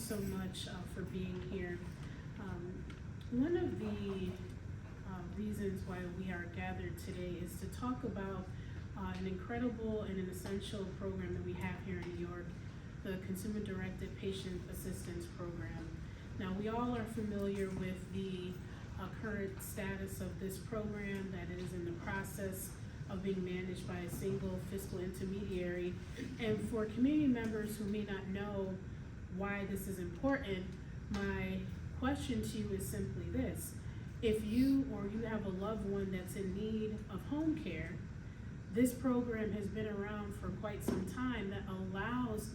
so much for being here. One of the reasons why we are gathered today is to talk about an incredible and an essential program that we have here in New York, the Consumer Directed Patient Assistance Program. Now, we all are familiar with the current status of this program, that it is in the process of being managed by a single fiscal intermediary. And for community members who may not know why this is important, my question to you is simply this. If you or you have a loved one that's in need of home care, this program has been around for quite some time that allows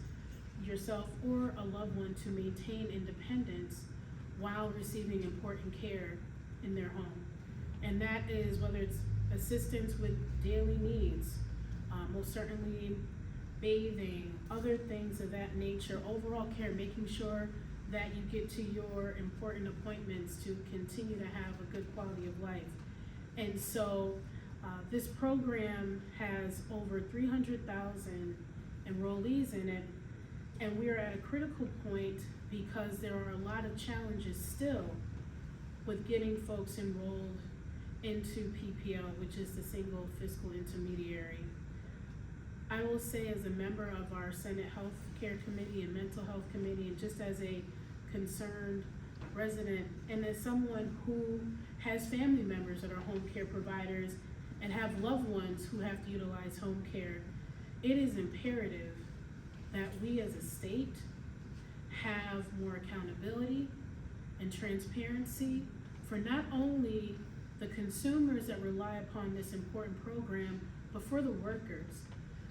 yourself or a loved one to maintain independence while receiving important care in their home. And that is whether it's assistance with daily needs, most certainly bathing, other things of that nature, overall care, making sure that you get to your important appointments to continue to have a good quality of life. And so this program has over 300,000 enrollees in it, and we are at a critical point because there are a lot of challenges still with getting folks enrolled into PPL, which is the single fiscal intermediary. I will say, as a member of our Senate Health Care Committee and Mental Health Committee, and just as a concerned resident, and as someone who has family members that are home care providers and have loved ones who have to utilize home care, it is imperative that we as a state have more accountability and transparency for not only the consumers that rely upon this important program, but for the workers.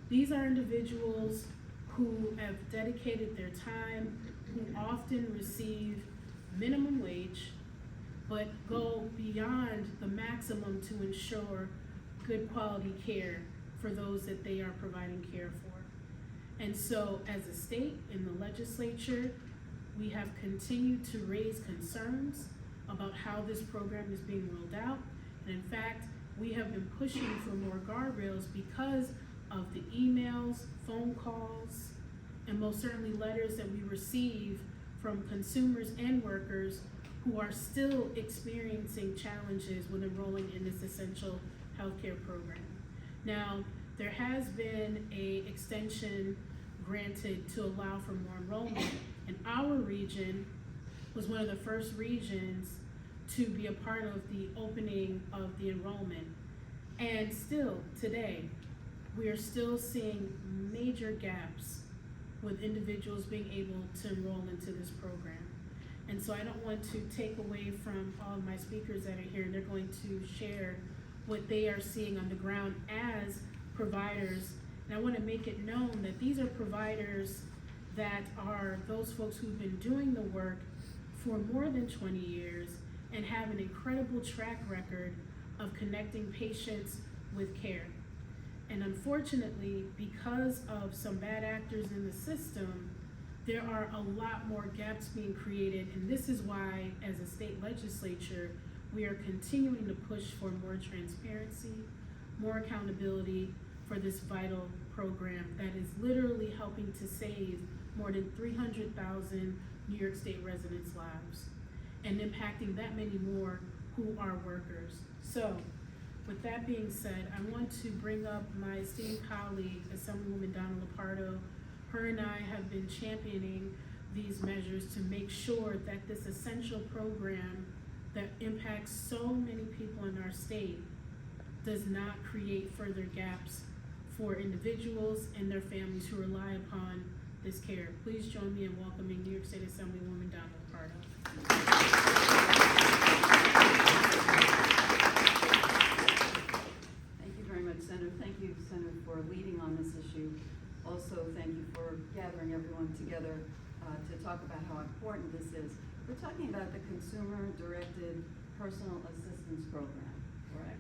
These are individuals who have dedicated their time, who often receive minimum wage, but go beyond the maximum to ensure good quality care for those that they are providing care for. And so as a state, in the legislature, we have continued to raise concerns about how this program is being rolled out. And in fact, we have been pushing for more guardrails because of the emails, phone calls, and most certainly letters that we receive from consumers and workers who are still experiencing challenges when enrolling in this essential healthcare program. Now, there has been an extension granted to allow for more enrollment, and our region was one of the first regions to be a part of the opening of the enrollment. And still, today, we are still seeing major gaps with individuals being able to enroll into this program. And so I don't want to take away from all of my speakers that are here. They're going to share what they are seeing on the ground as providers. And I want to make it known that these are providers that are those folks who've been doing the work for more than 20 years and have an incredible track record of connecting patients with care. And unfortunately, because of some bad actors in the system, there are a lot more gaps being created, and this is why, as a state legislature, we are continuing to push for more transparency, more accountability for this vital program that is literally helping to save more than 300,000 New York State residents' lives and impacting that many more who are workers. So, with that being said, I want to bring up my esteemed colleague, Assemblywoman Donna Lupardo. Her and I have been championing these measures to make sure that this essential program that impacts so many people in our state does not create further gaps for individuals and their families who rely upon this care. Please join me in welcoming New York State Assemblywoman Donna Lupardo. Senator, thank you, Senator, for leading on this issue. Also, thank you for gathering everyone together to talk about how important this is. We're talking about the Consumer-Directed Personal Assistance Program, correct?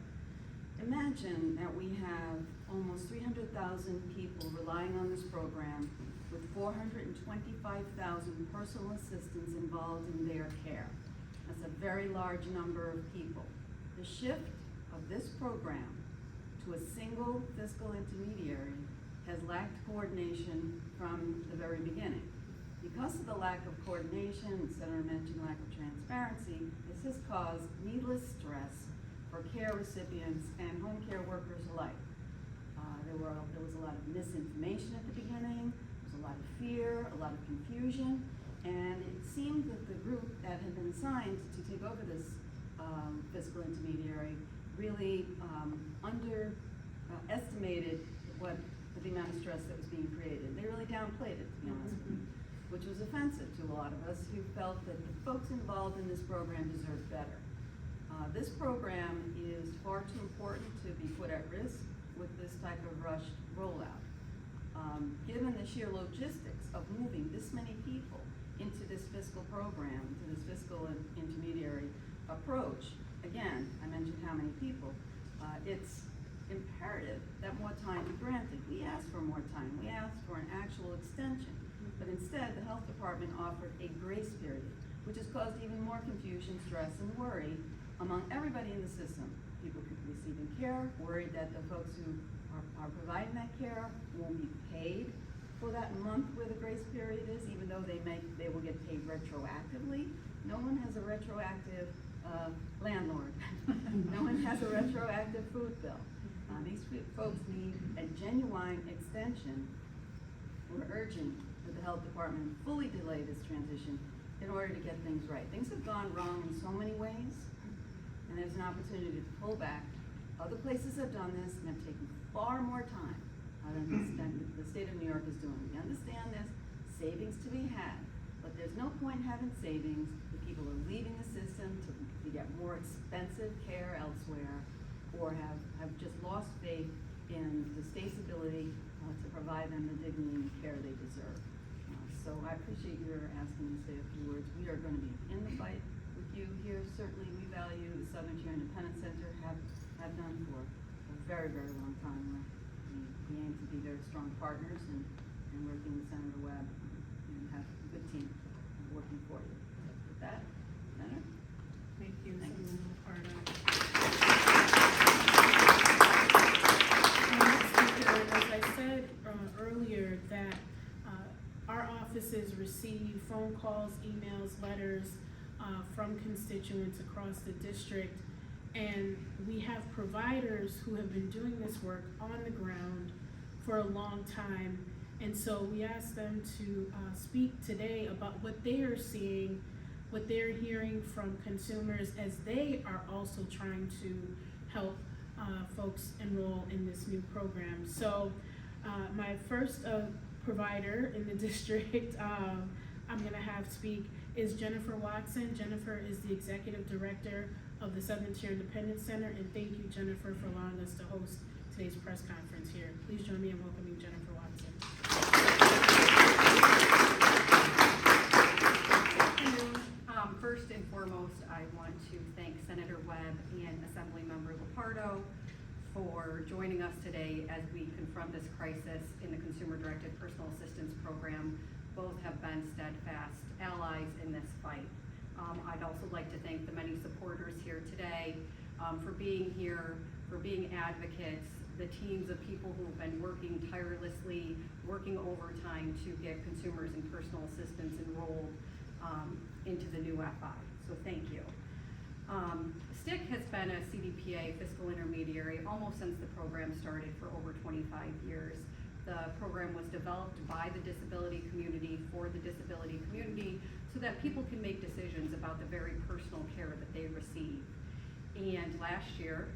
Imagine that we have almost 300,000 people relying on this program with 425,000 personal assistants involved in their care. That's a very large number of people. The shift of this program to a single fiscal intermediary has lacked coordination from the very beginning. Because of the lack of coordination, the Senator mentioned lack of transparency, this has caused needless stress for care recipients and home care workers alike. There was a lot of misinformation at the beginning, there was a lot of fear, a lot of confusion, and it seemed that the group that had been assigned to take over this fiscal intermediary really underestimated the amount of stress that was being created. They really downplayed it, to be honest with you, which was offensive to a lot of us who felt that the folks involved in this program deserved better. This program is far too important to be put at risk with this type of rushed rollout. Given the sheer logistics of moving this many people into this fiscal program, to this fiscal intermediary approach, again, I mentioned how many people, it's imperative that more time be granted. We asked for more time. We asked for an actual extension. But instead, the health department offered a grace period, which has caused even more confusion, stress, and worry among everybody in the system. People receiving care, worried that the folks who are providing that care won't be paid for that month where the grace period is, even though they will get paid retroactively. No one has a retroactive landlord. No one has a retroactive food bill. These folks need a genuine extension. We're urging that the health department fully delay this transition in order to get things right. Things have gone wrong in so many ways, and there's an opportunity to pull back. Other places have done this and have taken far more time than the state of New York is doing. We understand there's savings to be had, but there's no point in having savings if people are leaving the system to get more expensive care elsewhere, or have just lost faith in the state's ability to provide them the dignity and care they deserve. So I appreciate your asking me to say a few words. We are going to be in the fight with you here. Certainly we value the Southern Tier Independent Center, have done for a very, very long time. We aim to be very strong partners and working with Senator Webb and have a good team working for you. With that, Senator? Thank you, Thank you. Senator Pardo. As I said earlier, that our offices receive phone calls, emails, letters from constituents across the district, and we have providers who have been doing this work on the ground for a long time, and so we asked them to speak today about what they are seeing, what they're hearing from consumers as they are also trying to help folks enroll in this new program. So my first provider in the district I'm going to have speak is Jennifer Watson. Jennifer is the Executive Director of the Southern Tier Independent Center, and thank you, Jennifer, for allowing us to host today's press conference here. Please join me in welcoming Jennifer Watson. First and foremost, I want to thank Senator Webb and Assemblymember Lepardo for joining us today as we confront this crisis in the Consumer-Directed Personal Assistance Program. Both have been steadfast allies in this fight. I'd also like to thank the many supporters here today for being here, for being advocates, the teams of people who have been working tirelessly, working overtime to get consumers in personal assistance enrolled into the new FI. So thank you. STIC has been a CDPA fiscal intermediary almost since the program started for over 25 years. The program was developed by the disability community for the disability community so that people can make decisions about the very personal care that they receive. And last year,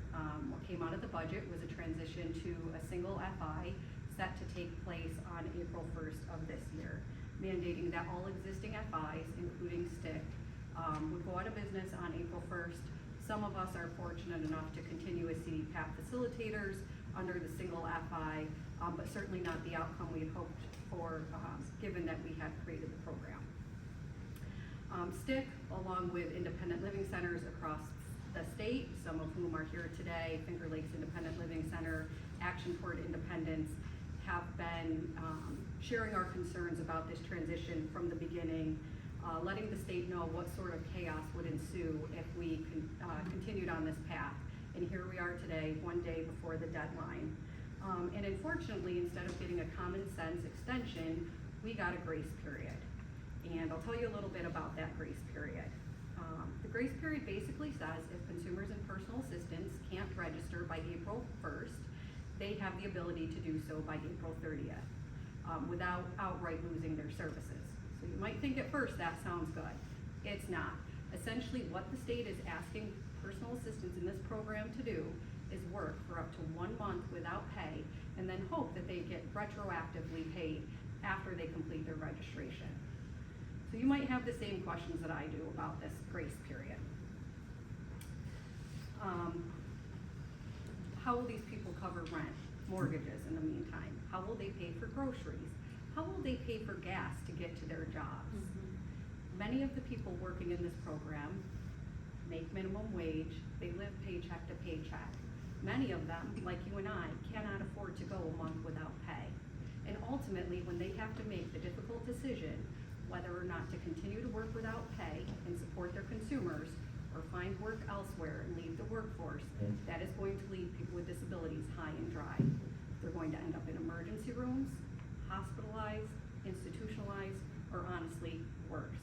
what came out of the budget was a transition to a single FI set to take place on April 1st of this year, mandating that all existing FIs, including STIC, would go out of business on April 1st. Some of us are fortunate enough to continue as CDPAP facilitators under the single FI, but certainly not the outcome we had hoped for, given that we had created the program. STIC, along with independent living centers across the state, some of whom are here today, Finger Lakes Independent Living Center, Action Toward Independence, have been sharing our concerns about this transition from the beginning, letting the state know what sort of chaos would ensue if we continued on this path. And here we are today, one day before the deadline. And unfortunately, instead of getting a common sense extension, we got a grace period. And I'll tell you a little bit about that grace period. The grace period basically says if consumers and personal assistants can't register by April 1st, they have the ability to do so by April 30th without outright losing their services. So you might think at first that sounds good. It's not. Essentially what the state is asking personal assistants in this program to do is work for up to 1 month without pay and then hope that they get retroactively paid after they complete their registration. So you might have the same questions that I do about this grace period. How will these people cover rent, mortgages in the meantime? How will they pay for groceries? How will they pay for gas to get to their jobs? Many of the people working in this program make minimum wage, they live paycheck to paycheck. Many of them, like you and I, cannot afford to go a month without pay. And ultimately, when they have to make the difficult decision whether or not to continue to work without pay and support their consumers or find work elsewhere and leave the workforce, that is going to leave people with disabilities high and dry. They're going to end up in emergency rooms, hospitalized, institutionalized, or honestly, worse.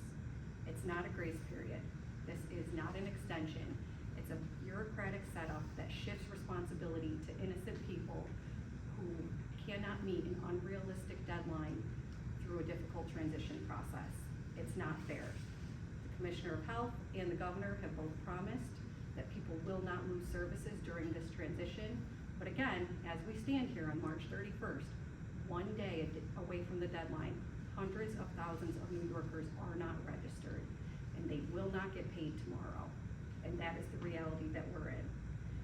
It's not a grace period. This is not an extension. It's a bureaucratic setup that shifts responsibility to innocent people who cannot meet an unrealistic deadline through a difficult transition process. It's not fair. The Commissioner of Health and the Governor have both promised that people will not lose services during this transition. But again, as we stand here on March 31st, 1 day away from the deadline, hundreds of thousands of New Yorkers are not registered, and they will not get paid tomorrow. And that is the reality that we're in.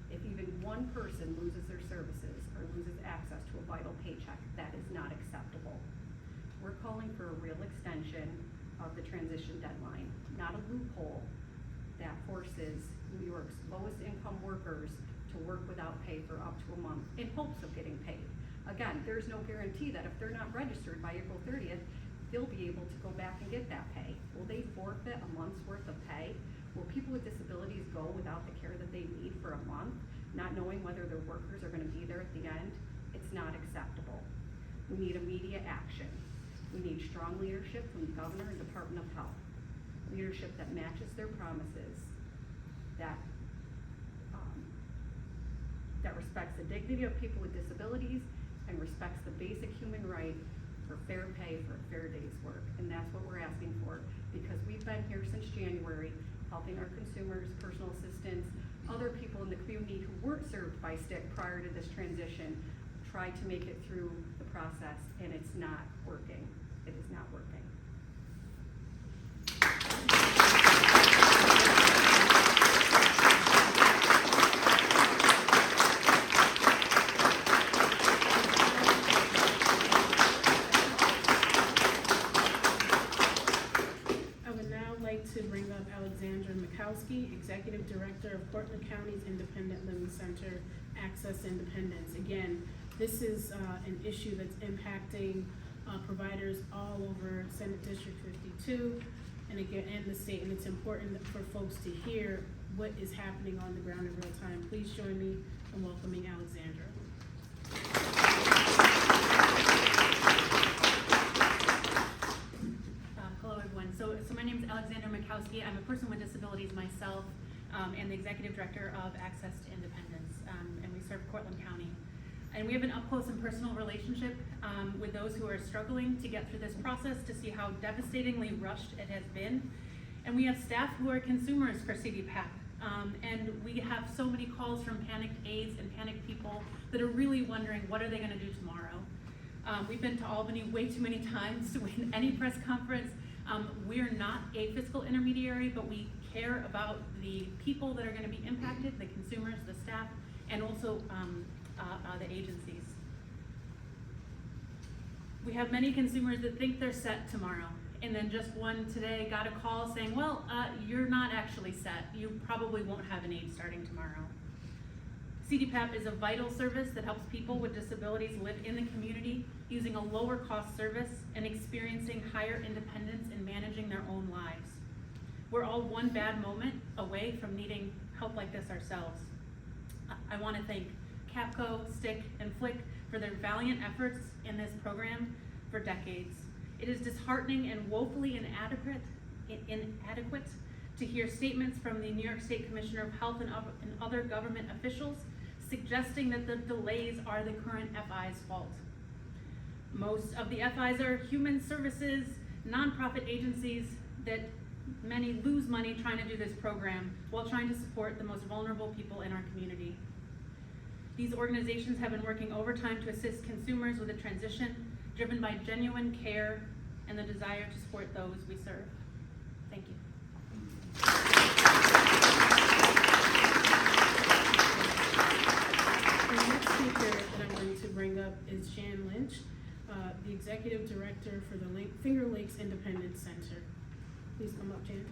If even one person loses their services or loses access to a vital paycheck, that is not acceptable. We're calling for a real extension of the transition deadline, not a loophole that forces New York's lowest income workers to work without pay for up to a month in hopes of getting paid. Again, there's no guarantee that if they're not registered by April 30th, they'll be able to go back and get that pay. Will they forfeit a month's worth of pay? Will people with disabilities go without the care that they need for a month, not knowing whether their workers are going to be there at the end? It's not acceptable. We need immediate action. We need strong leadership from the Governor and Department of Health. Leadership that matches their promises, that respects the dignity of people with disabilities and respects the basic human right for fair pay for a fair day's work. And that's what we're asking for, because we've been here since January, helping our consumers, personal assistants, other people in the community who weren't served by STIC prior to this transition, try to make it through the process, and it's not working. It is not working. Executive Director of Portland County's Independent Living Center, Access Independence. Again, this is an issue that's impacting providers all over Senate District 52 and again, and the state, and it's important for folks to hear what is happening on the ground in real time. Please join me in welcoming Alexandra. Hello everyone. So my name is Alexandra Mikowski. I'm a person with disabilities myself, and the Executive Director of Access to Independence, and we serve Cortland County. And we have an up close and personal relationship with those who are struggling to get through this process, to see how devastatingly rushed it has been. And we have staff who are consumers for CDPAP. And we have so many calls from panicked aides and panicked people that are really wondering, what are they gonna do tomorrow? We've been to Albany way too many times to win any press conference. We're not a fiscal intermediary, but we care about the people that are gonna be impacted, the consumers, the staff, and also the agencies. We have many consumers that think they're set tomorrow, and then just one today got a call saying, well, you're not actually set. You probably won't have an aide starting tomorrow. CDPAP is a vital service that helps people with disabilities live in the community using a lower cost service and experiencing higher independence in managing their own lives. We're all one bad moment away from needing help like this ourselves. I want to thank CAPCO, STIC, and FLIC for their valiant efforts in this program for decades. It is disheartening and woefully inadequate to hear statements from the New York State Commissioner of Health and other government officials suggesting that the delays are the current FI's fault. Most of the FIs are human services, nonprofit agencies that many lose money trying to do this program while trying to support the most vulnerable people in our community. These organizations have been working overtime to assist consumers with a transition driven by genuine care and the desire to support those we serve. Thank you. The next speaker that I'm going to bring up is Jan Lynch, the Executive Director for the Finger Lakes Independence Center. Please come up, Jan.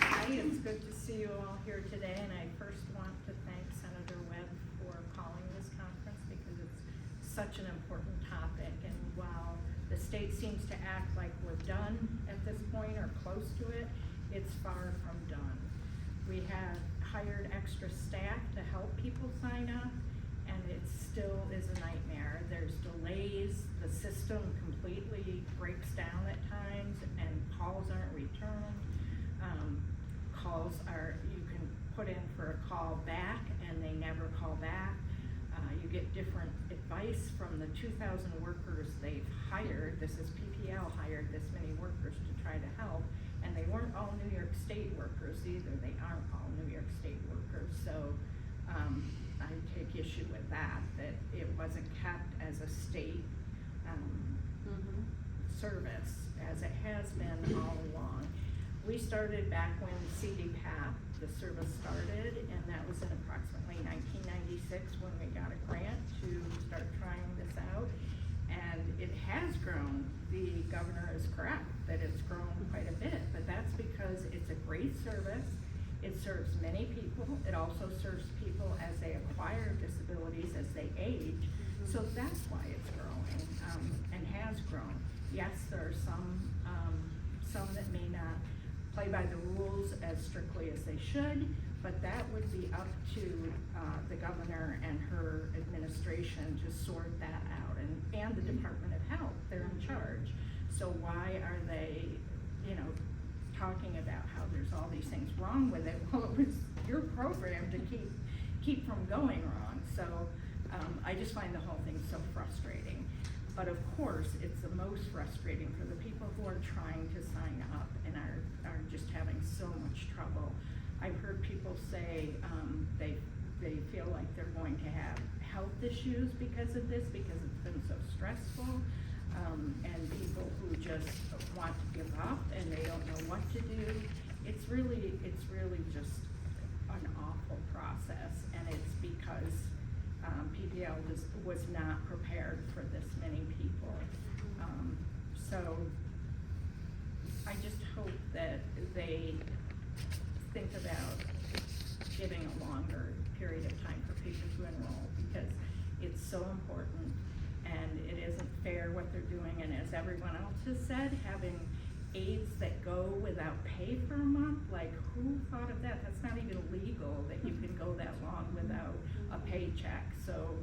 Hi, it's good to see you all here today, and I first want to thank Senator Webb for calling this conference because it's such an important topic, and while the state seems to act like we're done at this point or close to it, it's far from done. We have hired extra staff to help people sign up, and it still is a nightmare. There's delays, the system completely breaks down at times, and calls aren't returned. Calls are, you can put in for a call back and they never call back. You get different advice from the 2,000 workers they've hired. This is PPL hired this many workers to try to help, and they weren't all New York State workers either. They aren't all New York State workers, so I take issue with that it wasn't kept as a state service as it has been all along. We started back when CDPAP, the service started, and that was in approximately 1996 when we got a grant to start trying this out. And it has grown. The governor is correct that it's grown quite a bit, but that's because it's a great service. It serves many people. It also serves people as they acquire disabilities, as they age. So that's why it's growing and has grown. Yes, there are some that may not play by the rules as strictly as they should, but that would be up to the governor and her administration to sort that out, and the Department of Health. They're in charge. So why are they, talking about how there's all these things wrong with it? Well, it was your program to keep from going wrong. So I just find the whole thing so frustrating. But of course, it's the most frustrating for the people who are trying to sign up and are just having so much trouble. I've heard people say they feel like they're going to have health issues because of this, because it's been so stressful, and people who just want to give up and they don't know what to do. It's really just an awful process, and it's because PPL was not prepared for this many people. So I just hope that they think about giving a longer period of time for people to enroll, because it's so important, and it isn't fair what they're doing. And as everyone else has said, having aides that go without pay for a month, like who thought of that? That's not even legal that you can go that long without a paycheck. So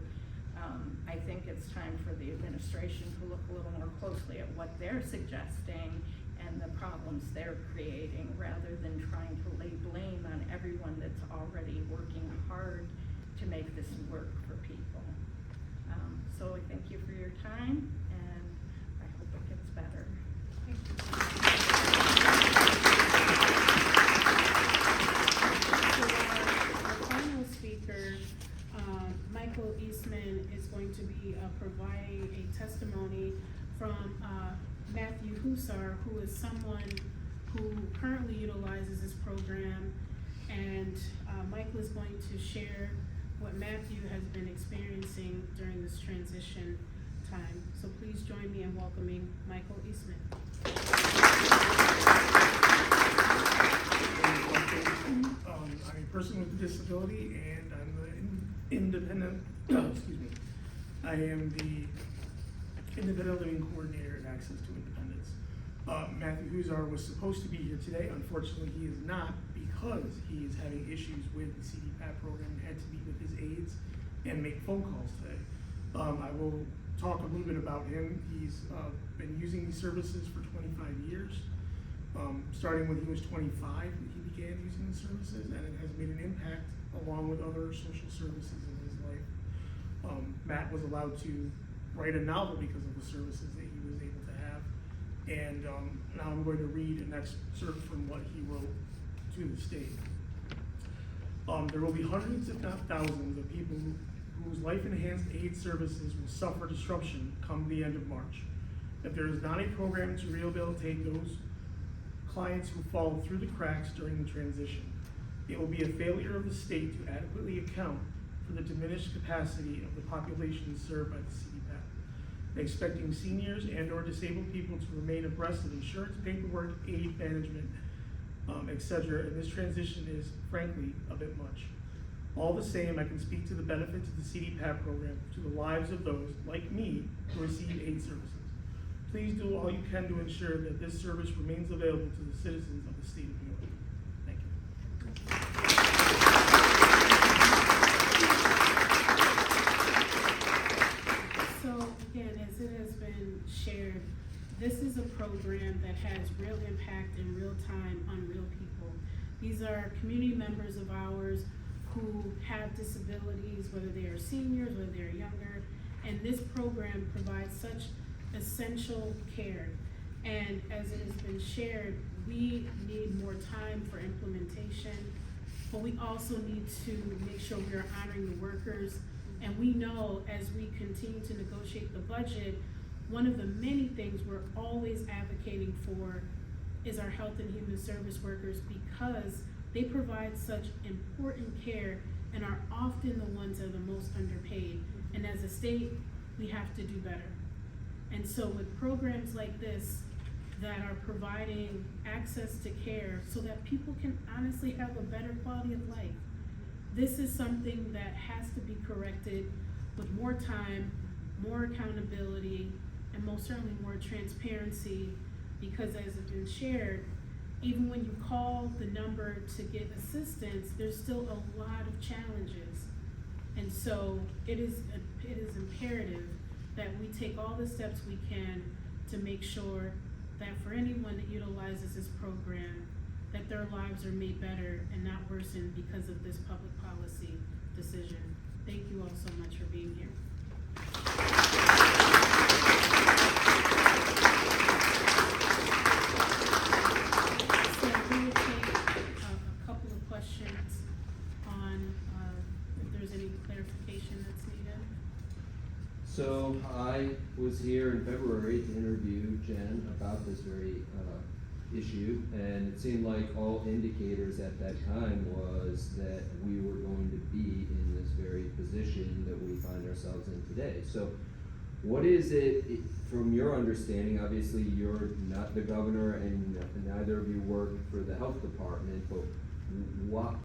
I think it's time for the administration to look a little more closely at what they're suggesting and the problems they're creating, rather than trying to lay blame on everyone that's already working hard to make this work for people. So I thank you for your time, and I hope it gets better. Thank you. Our final speaker, Michael Eastman, is going to be providing a testimony from Matthew Husar, who is someone who currently utilizes this program, and Michael is going to share what Matthew has been experiencing during this transition time. So please join me in welcoming Michael Eastman. I'm a person with a disability, and I'm the independent, I am the independent living coordinator at Access to Independence. Matthew Husar was supposed to be here today. Unfortunately, he is not, because he is having issues with the CDPAP program and had to meet with his aides and make phone calls today. I will talk a little bit about him. He's been using these services for 25 years. Starting when he was 25, he began using the services, and it has made an impact along with other social services in his life. Matt was allowed to write a novel because of the services that he was able to have. And now I'm going to read an excerpt from what he wrote to the state. There will be hundreds, if not thousands, of people whose life-enhanced aid services will suffer disruption come the end of March. If there is not a program to rehabilitate those clients who fall through the cracks during the transition, it will be a failure of the state to adequately account for the diminished capacity of the population served by the CDPAP. Expecting seniors and/or disabled people to remain abreast of insurance paperwork, aid management, etc. in this transition is, frankly, a bit much. All the same, I can speak to the benefits of the CDPAP program to the lives of those, like me, who receive aid services. Please do all you can to ensure that this service remains available to the citizens of the state of New York. Thank you. So again, as it has been shared, this is a program that has real impact in real time on real people. These are community members of ours who have disabilities, whether they are seniors, whether they're younger, and this program provides such essential care. And as it has been shared, we need more time for implementation, but we also need to make sure we are honoring the workers. And we know as we continue to negotiate the budget, one of the many things we're always advocating for is our health and human service workers, because they provide such important care and are often the ones that are the most underpaid. And as a state, we have to do better. And so with programs like this that are providing access to care so that people can honestly have a better quality of life, this is something that has to be corrected with more time, more accountability, and most certainly more transparency, because as has been shared, even when you call the number to get assistance, there's still a lot of challenges. And so it is imperative that we take all the steps we can to make sure that for anyone that utilizes this program, that their lives are made better and not worsened because of this public policy decision. Thank you all so much for being here. So we will take a couple of questions on if there's any clarification that's needed. So I was here in February to interview Jen about this very issue, and it seemed like all indicators at that time was that we were going to be in this very position that we find ourselves in today. So what is it, from your understanding, obviously you're not the governor and neither of you work for the health department, but what